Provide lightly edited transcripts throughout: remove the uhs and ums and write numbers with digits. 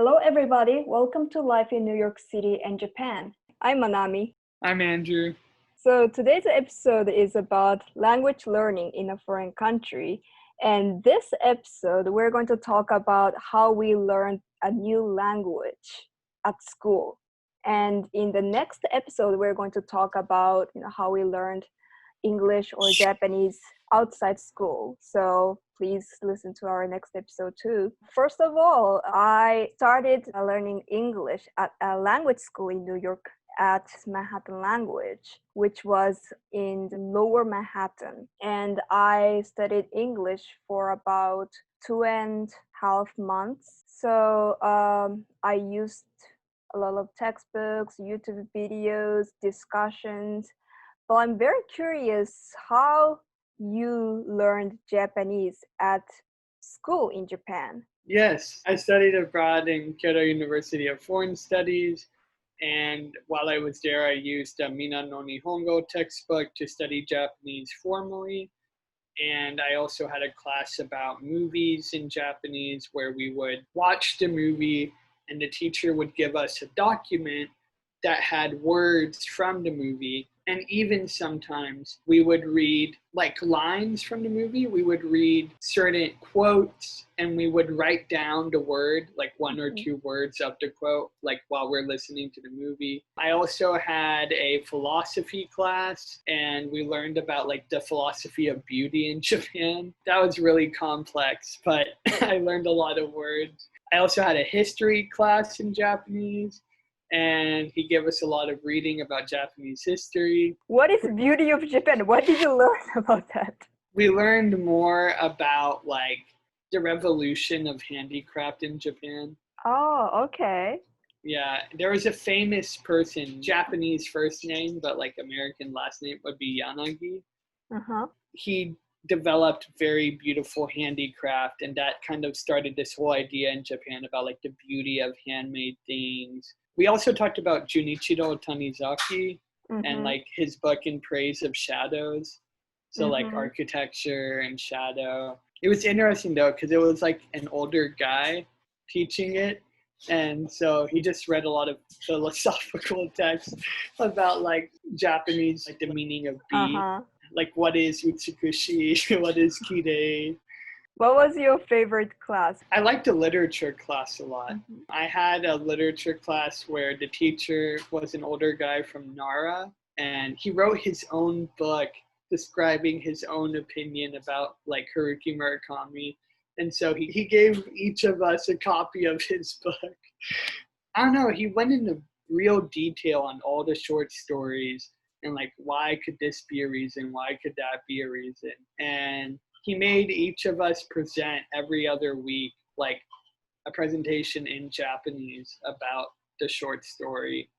Hello, everybody. Welcome to Life in New York City and Japan. I'm Manami. I'm Andrew. So today's episode is about language learning in a foreign country. And this episode, we're going to talk about how we learn a new language at school. And in the next episode, we're going to talk about how we learned English or Japanese outside school. So please listen to our next episode too. First of all, I started learning English at a language school in New York at Manhattan Language, which was in the lower Manhattan. And I studied English for about 2.5 months. So I used a lot of textbooks, YouTube videos, discussions. Well, I'm very curious how you learned Japanese at school in Japan. Yes, I studied abroad in Kyoto University of Foreign Studies, and while I was there, I used a Mina no Nihongo textbook to study Japanese formally, and I also had a class about movies in Japanese where we would watch the movie and the teacher would give us a document that had words from the movie. And even sometimes we would read like lines from the movie. We would read certain quotes and we would write down the word, like one or two words of the quote, like while we're listening to the movie. I also had a philosophy class and we learned about like the philosophy of beauty in Japan. That was really complex, but I learned a lot of words. I also had a history class in Japanese. And he gave us a lot of reading about Japanese history. What is beauty of Japan? What did you learn about that? We learned more about like the revolution of handicraft in Japan. Oh, okay. Yeah, there was a famous person, Japanese first name, but like American last name would be Yanagi. Uh-huh. He developed very beautiful handicraft, and that kind of started this whole idea in Japan about like the beauty of handmade things. We also talked about Junichiro Tanizaki and like his book In Praise of Shadows. So like architecture and shadow. It was interesting though, because it was like an older guy teaching it. And so he just read a lot of philosophical texts about like Japanese, like the meaning of be. Like what is utsukushi, what is kirei. What was your favorite class? I liked the literature class a lot. I had a literature class where the teacher was an older guy from Nara, and he wrote his own book describing his own opinion about like Haruki Murakami. And so he gave each of us a copy of his book. I don't know, he went into real detail on all the short stories and like why could this be a reason, why could that be a reason. And he made each of us present every other week like a presentation in Japanese about the short story.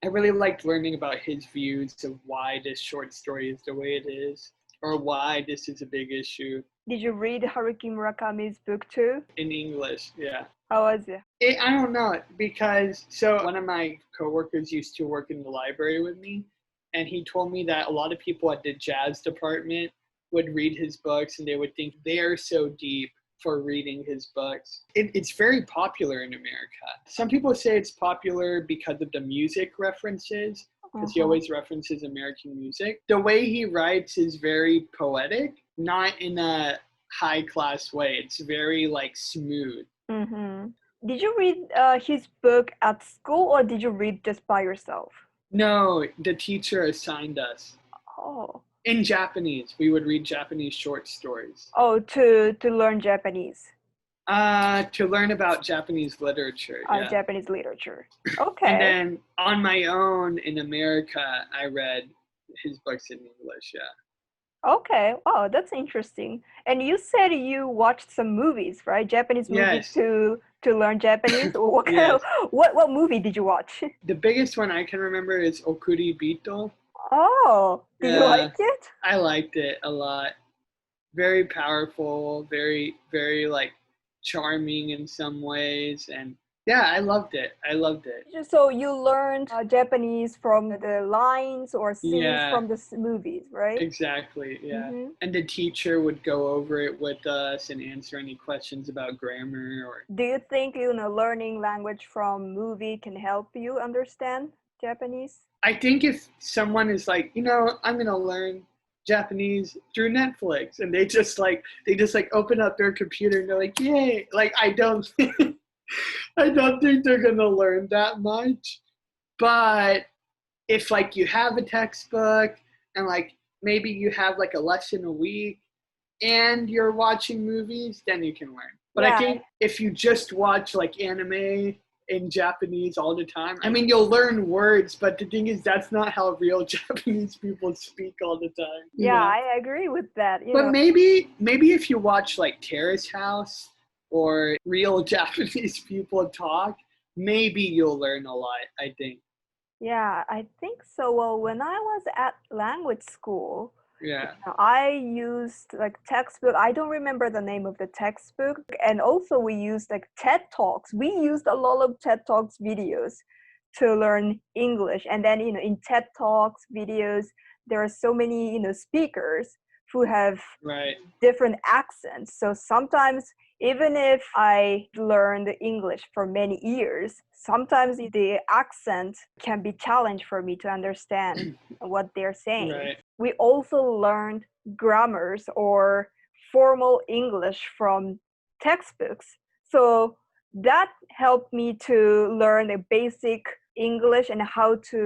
I really liked learning about his views of why this short story is the way it is, or why this is a big issue. Did you read Haruki Murakami's book too? In English, yeah. How was it? I don't know, because so one of my coworkers used to work in the library with me, and he told me that a lot of people at the jazz department would read his books and they would think they're so deep for reading his books. It's very popular in America. Some people say it's popular because of the music references, because he always references American music. The way he writes is very poetic, not in a high class way. It's very like smooth. Did you read his book at school or did you read just by yourself? No, the teacher assigned us. Oh. In Japanese, we would read Japanese short stories. Oh, to learn Japanese. To learn about Japanese literature. Yeah. Japanese literature. Okay. And then on my own in America, I read his books in English. Yeah. Okay. Wow, that's interesting. And you said you watched some movies, right? Japanese movies to learn Japanese. What kind of, what movie did you watch? The biggest one I can remember is Okuri Bito. Oh, did you like it? I liked it a lot. Very powerful, very, very like charming in some ways. And Yeah, I loved it. I loved it. So you learned Japanese from the lines or scenes Yeah, from the movies, right? exactly. Yeah. Mm-hmm. And the teacher would go over it with us and answer any questions about grammar or Do you think, learning language from movie can help you understand Japanese? I think if someone is like, I'm gonna learn Japanese through Netflix, and they just open up their computer and they're like, yay! Like I don't think they're gonna learn that much. But if like you have a textbook and like maybe you have like a lesson a week and you're watching movies, then you can learn. But I Yeah, think if you just watch like anime in Japanese all the time, I mean, you'll learn words, but the thing is, that's not how real Japanese people speak all the time. yeah, I agree with that. But maybe if you watch like Terrace House or real Japanese people talk, maybe you'll learn a lot, I think. Yeah, I think so. Well, when I was at language school, Yeah. I used like textbook. I don't remember the name of the textbook. And also we used like TED Talks. We used a lot of TED Talks videos to learn English. And then, in TED Talks videos, there are so many, speakers who have Right. different accents. So sometimes, even if I learned English for many years, sometimes the accent can be challenge for me to understand what they're saying. Right. We also learned grammars or formal English from textbooks. So that helped me to learn a basic English and how to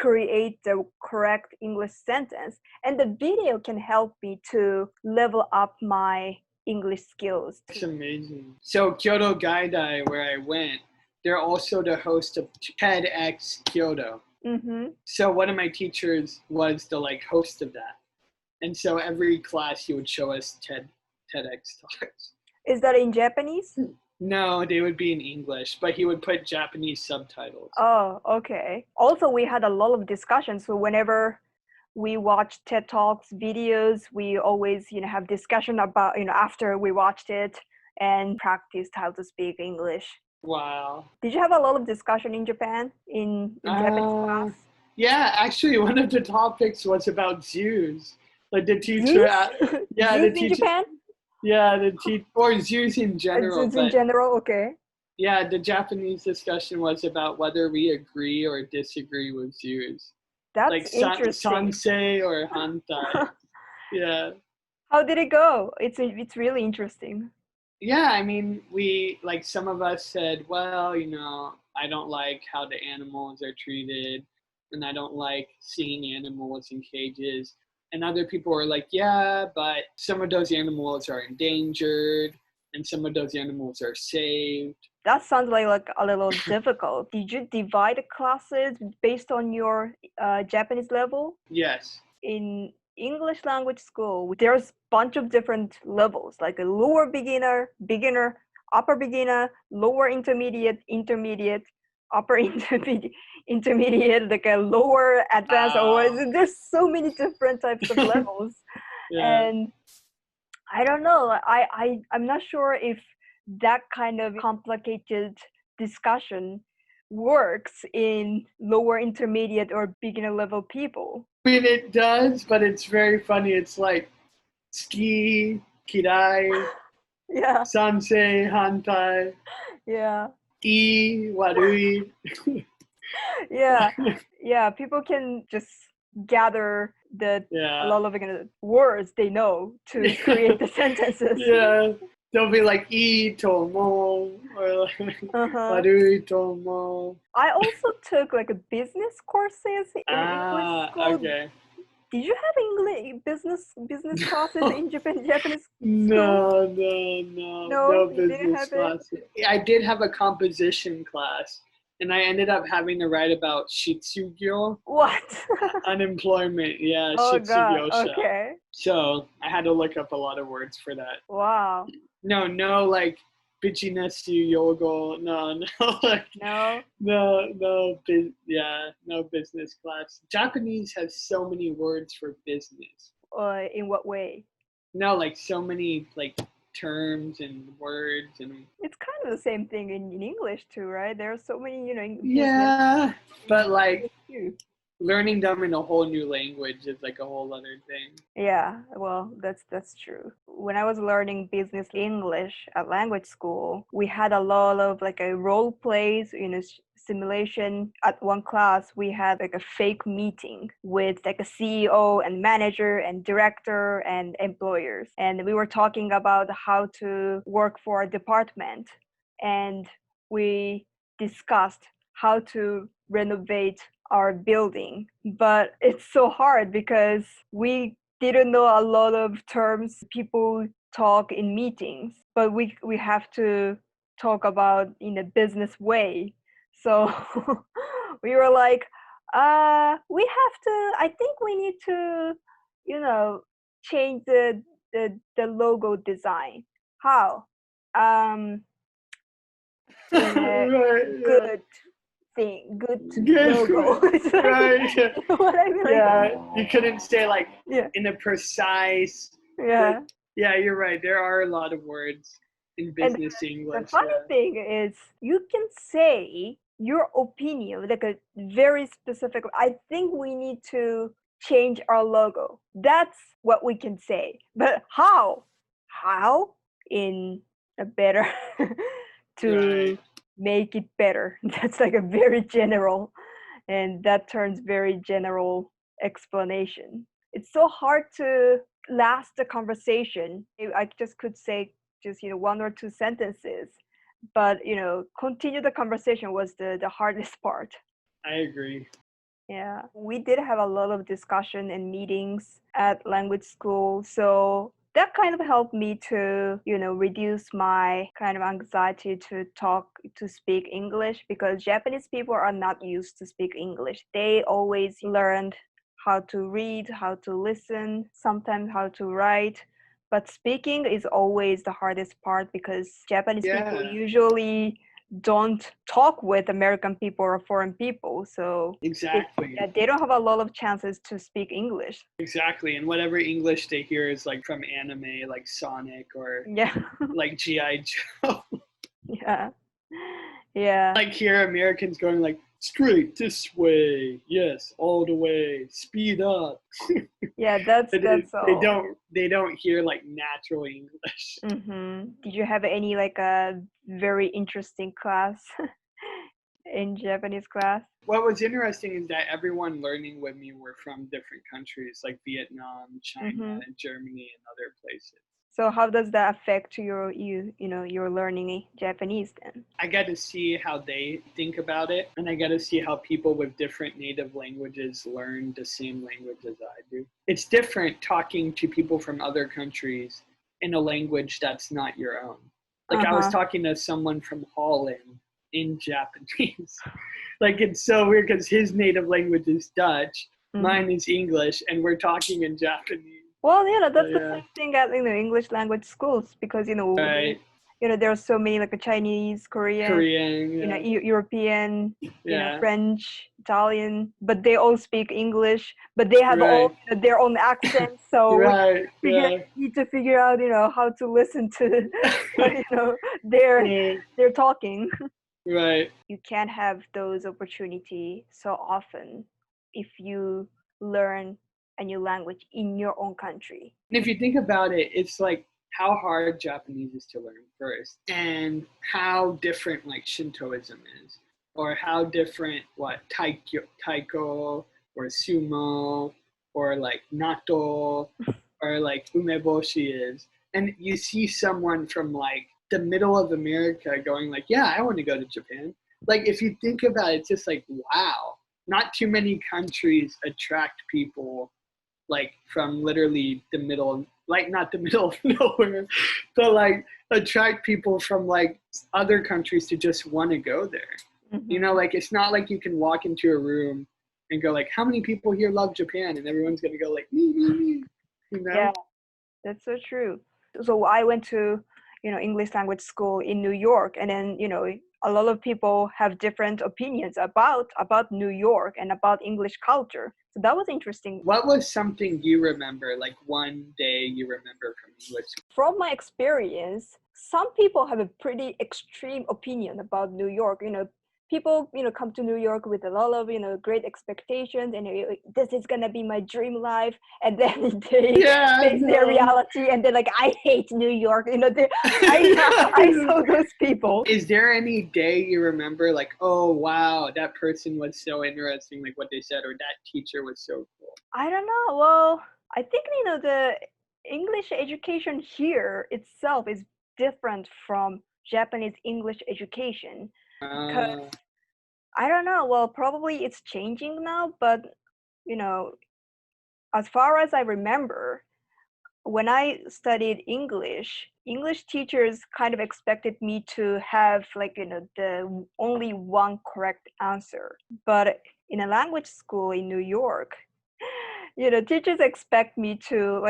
create the correct English sentence. And the video can help me to level up my English skills. That's amazing. So Kyoto Gaidai, where I went, they're also the host of TEDx Kyoto. Mm-hmm. So one of my teachers was the host of that. And so every class he would show us TEDx talks. Is that in Japanese? No, they would be in English, but he would put Japanese subtitles. Oh, okay. Also, we had a lot of discussions. So whenever we watch TED Talks videos, we always, have discussion about, after we watched it and practiced how to speak English. Wow. Did you have a lot of discussion in Japan, in Japanese class? Yeah, actually, one of the topics was about zoos. Like the teacher, yeah, zoos in Japan? Yeah, or zoos in general. Zoos in general, okay. Yeah, the Japanese discussion was about whether we agree or disagree with zoos. That's like interesting. Sansei or Hantai. Yeah. How did it go? It's really interesting. Yeah, I mean, some of us said, well, I don't like how the animals are treated, and I don't like seeing animals in cages. And other people were like, yeah, but some of those animals are endangered, and some of those animals are saved. That sounds like a little difficult. Did you divide the classes based on your Japanese level? Yes. In English language school, there's a bunch of different levels, like a lower beginner, beginner, upper beginner, lower intermediate, intermediate, upper intermediate, like a lower advanced. There's so many different types of levels. Yeah. And I don't know. I'm not sure if that kind of complicated discussion works in lower intermediate or beginner level people. I mean, it does, but it's very funny. It's like ski, kirai, Yeah. sansei, hantai, Yeah. warui. Yeah. People can just gather a lot of words they know to create the sentences. Yeah. They'll be like tomo or like warui tomo. I also took like a business courses in English school. Okay. Did you have business classes in Japanese school? No business classes. I did have a composition class, and I ended up having to write about shitsugyo. What? Unemployment, yeah, Oh shitsugyo. God, okay. So I had to look up a lot of words for that. Wow. No, like bichinesu yogo. No, no business class. Japanese has so many words for business. In what way? No, like so many terms and words and It's kind of the same thing in English too, right? There are so many, business yeah, but like too. learning them in a whole new language is like a whole other thing. Yeah, well, that's true. When I was learning business English at language school, we had a lot of like a role plays, simulation. At one class, we had like a fake meeting with like a CEO and manager and director and employers. And we were talking about how to work for a department. And we discussed how to renovate our building. But it's so hard because we didn't know a lot of terms people talk in meetings, but we have to talk about in a business way. So we were like, we have to, I think we need to, change the logo design. How? In a Right, yeah. good thing, good Good. logo. It's like, Right. you know what I mean? Like, Yeah, you couldn't say like yeah, in a precise. yeah. Yeah, you're right. There are a lot of words in And business the English. funny thing is, you can say your opinion, like a very specific. I think we need to change our logo. That's what we can say. But how? How? In a better to Right. make it better. That's like a very general, and that turns very general explanation. It's so hard to last the conversation. I just could say just one or two sentences, but continue the conversation was the hardest part. I agree. Yeah, we did have a lot of discussion and meetings at language school, so that kind of helped me to reduce my kind of anxiety to speak English, because Japanese people are not used to speak English. They always learned how to read, how to listen, sometimes how to write, but speaking is always the hardest part because Japanese people Yeah, usually don't talk with American people or foreign people, so exactly. they don't have a lot of chances to speak English. Exactly. And whatever English they hear is like from anime, like Sonic or Yeah. like G.I. Joe. Yeah. Yeah. Like here, Americans going like straight this way, yes, all the way, speed up. Yeah, that's all. They don't hear like natural English. Did you have any like a very interesting class in Japanese class? What was interesting is that everyone learning with me were from different countries like Vietnam, China, Mm-hmm. Germany, and other places. So how does that affect your learning Japanese then? I get to see how they think about it, and I get to see how people with different native languages learn the same language as I do. It's different talking to people from other countries in a language that's not your own. Like I was Uh-huh. talking to someone from Holland in Japanese. Like it's so weird because his native language is Dutch, mine is English, and we're talking in Japanese. Well, So, that's the yeah. same thing at English language schools, because Right. there are so many like a Chinese, Korean, Korean. Yeah. European, Yeah. French, Italian, but they all speak English, but they have all Right. their own accents. So we Right. Yeah. need to figure out how to listen to their Right. their talking. Right. You can't have those opportunity so often if you learn a new language in your own country. And if you think about it, it's like how hard Japanese is to learn first, and how different like Shintoism is, or how different what taiko or sumo or like nato or like umeboshi is. And you see someone from like the middle of America going like, yeah, I want to go to Japan. Like if you think about it, it's just like, wow, not too many countries attract people like from literally the middle, like not the middle of nowhere, but like attract people from like other countries to just want to go there. Like it's not like you can walk into a room and go like, how many people here love Japan? And everyone's gonna go like, me. Yeah, that's so true. So I went to English language school in New York, and then a lot of people have different opinions about New York and about English culture. So that was interesting. What was something you remember, like one day you remember from English school? From my experience, some people have a pretty extreme opinion about New York. People, come to New York with a lot of, great expectations, and this is gonna be my dream life, and then they face their reality, and they're like, I hate New York. I saw those people. Is there any day you remember, like, oh wow, that person was so interesting, like what they said, or that teacher was so cool? I don't know. Well, I think the English education here itself is different from Japanese English education. Because I don't know. Well, probably it's changing now, but as far as I remember, when I studied English teachers kind of expected me to have the only one correct answer. But in a language school in New York, teachers expect me to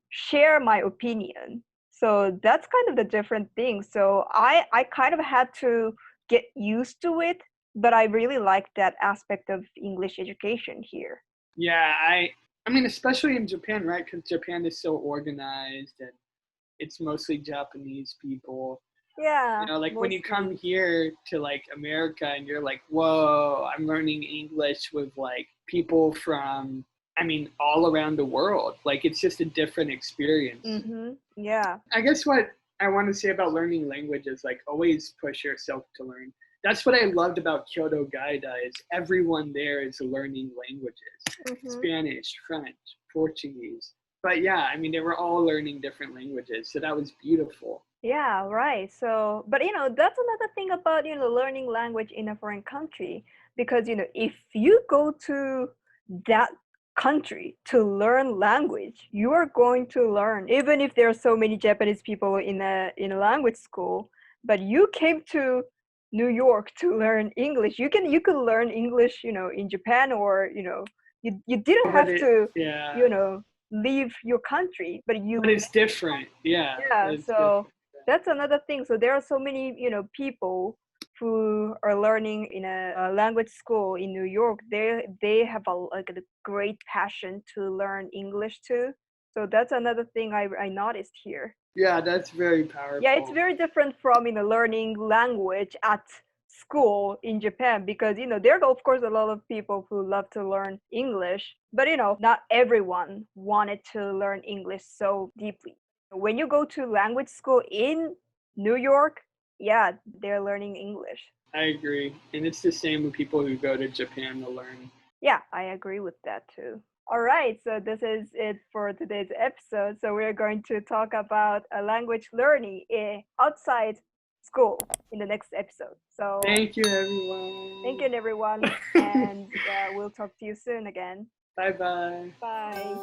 share my opinion. So that's kind of the different thing. So I kind of had to get used to it, but I really like that aspect of English education here. Yeah, I mean, especially in Japan, right? Because Japan is so organized and it's mostly Japanese people. Yeah. Like when you come here to like America and you're like, whoa, I'm learning English with like people from, I mean, all around the world. Like it's just a different experience. Mm-hmm. Yeah. I guess what I want to say about learning language is like always push yourself to learn. That's what I loved about Kyoto Gaida is everyone there is learning languages. Mm-hmm. Spanish, French, Portuguese. But yeah, I mean, they were all learning different languages. So that was beautiful. Yeah, right. So, but that's another thing about, learning language in a foreign country, because, if you go to that country to learn language, you are going to learn, even if there are so many Japanese people in a language school, but you came to New York to learn English. You could learn English, in Japan, or, you didn't have to, leave your country, but it's different. Yeah. Yeah, so that's another thing. So there are so many, people who are learning in a language school in New York. They have a great passion to learn English too. So that's another thing I noticed here. Yeah, that's very powerful. Yeah, it's very different from learning language at school in Japan, because there are of course a lot of people who love to learn English, but not everyone wanted to learn English so deeply. When you go to language school in New York, yeah, they're learning English. I agree. And it's the same with people who go to Japan to learn. Yeah, I agree with that too. All right, so this is it for today's episode. So we're going to talk about language learning outside school in the next episode. So thank you, everyone. Thank you, everyone. And we'll talk to you soon again. Bye-bye. Bye.